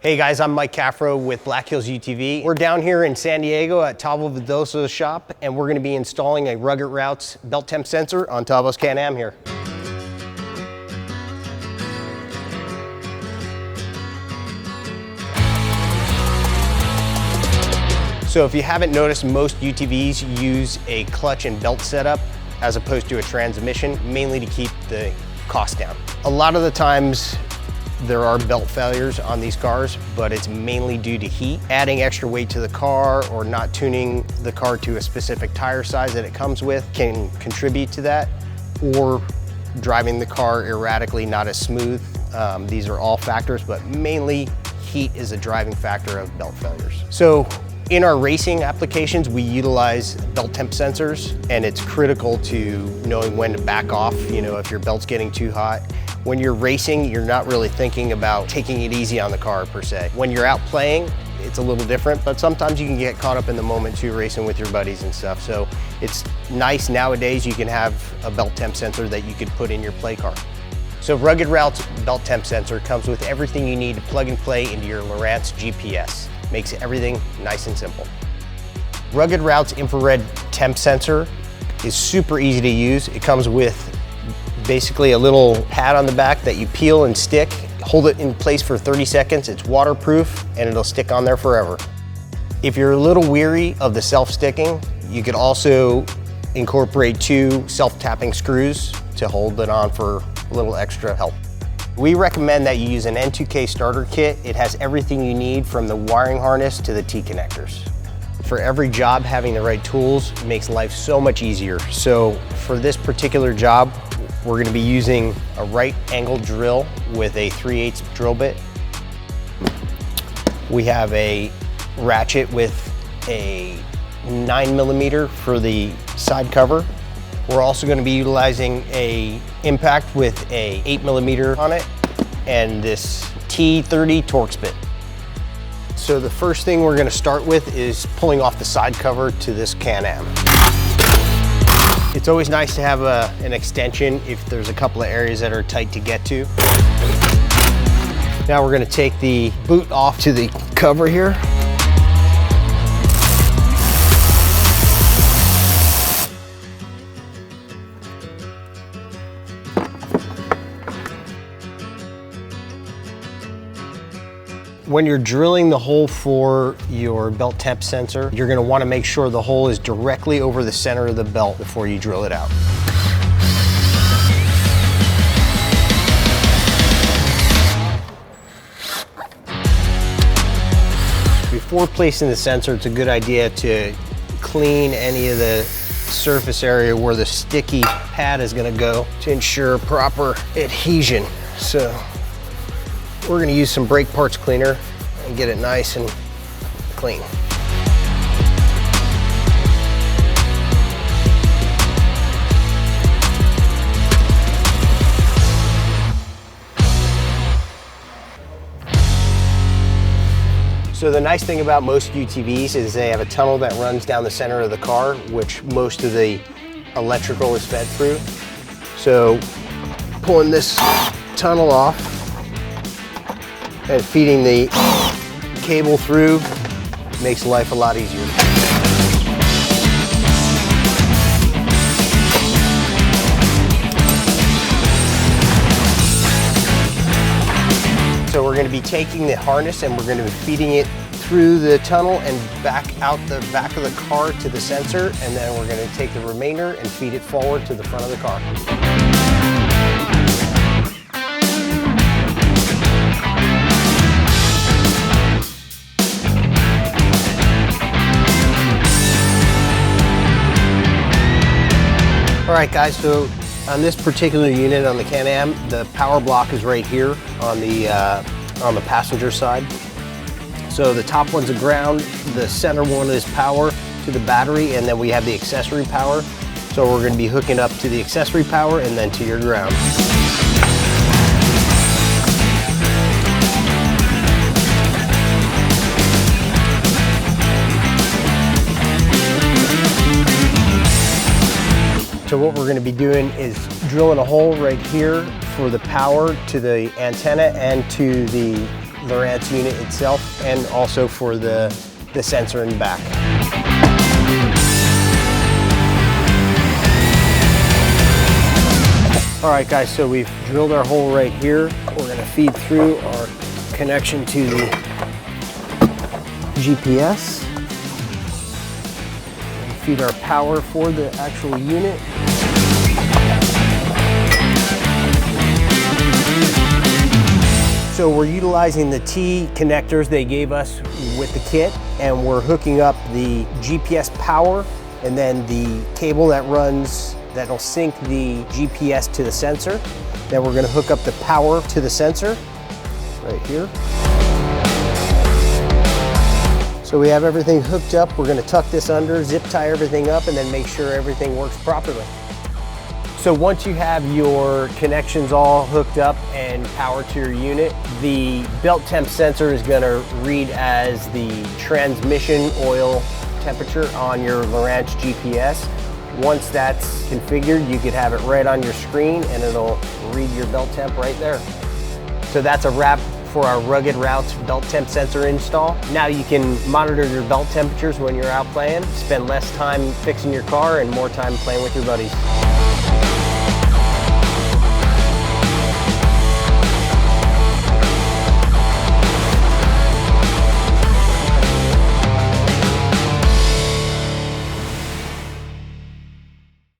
Hey guys, I'm Mike Cafro with Black Hills UTV. We're down here in San Diego at Tavo Vidoso's shop, and we're gonna be installing a Rugged Routes belt temp sensor on Tavo's Can-Am here. So if you haven't noticed, most UTVs use a clutch and belt setup as opposed to a transmission, mainly to keep the cost down. A lot of the times, there are belt failures on these cars, but it's mainly due to heat. Adding extra weight to the car or not tuning the car to a specific tire size that it comes with can contribute to that, or driving the car erratically, not as smooth. These are all factors, but mainly heat is a driving factor of belt failures. So in our racing applications, we utilize belt temp sensors, and it's critical to knowing when to back off, if your belt's getting too hot. When you're racing, you're not really thinking about taking it easy on the car per se. When you're out playing, it's a little different, but sometimes you can get caught up in the moment too, racing with your buddies and stuff. So it's nice nowadays you can have a belt temp sensor that you could put in your play car. So Rugged Routes belt temp sensor comes with everything you need to plug and play into your Lowrance GPS. Makes everything nice and simple. Rugged Routes infrared temp sensor is super easy to use. It comes with basically a little pad on the back that you peel and stick, hold it in place for 30 seconds. It's waterproof and it'll stick on there forever. If you're a little weary of the self-sticking, you could also incorporate 2 self-tapping screws to hold it on for a little extra help. We recommend that you use an N2K starter kit. It has everything you need from the wiring harness to the T-connectors. For every job, having the right tools makes life so much easier. So for this particular job, we're going to be using a right angle drill with a 3/8 drill bit. We have a ratchet with a 9mm for the side cover. We're also going to be utilizing a impact with a 8mm on it and this T30 Torx bit. So the first thing we're going to start with is pulling off the side cover to this Can-Am. It's always nice to have an extension if there's a couple of areas that are tight to get to. Now we're going to take the boot off to the cover here. When you're drilling the hole for your belt temp sensor, you're going to want to make sure the hole is directly over the center of the belt before you drill it out. Before placing the sensor, it's a good idea to clean any of the surface area where the sticky pad is going to go to ensure proper adhesion. So we're going to use some brake parts cleaner and get it nice and clean. So the nice thing about most UTVs is they have a tunnel that runs down the center of the car, which most of the electrical is fed through. So pulling this tunnel off and feeding the cable through makes life a lot easier. So we're going to be taking the harness and we're going to be feeding it through the tunnel and back out the back of the car to the sensor, and then we're going to take the remainder and feed it forward to the front of the car. All right guys, so on this particular unit on the Can-Am, the power block is right here on the passenger side. So the top one's a ground, the center one is power to the battery, and then we have the accessory power. So we're going to be hooking up to the accessory power and then to your ground. So what we're going to be doing is drilling a hole right here for the power to the antenna and to the Lowrance unit itself and also for the sensor in back. All right guys, so we've drilled our hole right here. We're gonna feed through our connection to the GPS. And feed our power for the actual unit. So we're utilizing the T connectors they gave us with the kit, and we're hooking up the GPS power and then the cable that'll sync the GPS to the sensor. Then we're gonna hook up the power to the sensor right here. So we have everything hooked up. We're gonna tuck this under, zip tie everything up, and then make sure everything works properly. So once you have your connections all hooked up and power to your unit, the belt temp sensor is going to read as the transmission oil temperature on your Lowrance GPS. Once that's configured, you could have it right on your screen and it'll read your belt temp right there. So that's a wrap for our Rugged Routes belt temp sensor install. Now you can monitor your belt temperatures when you're out playing, spend less time fixing your car and more time playing with your buddies.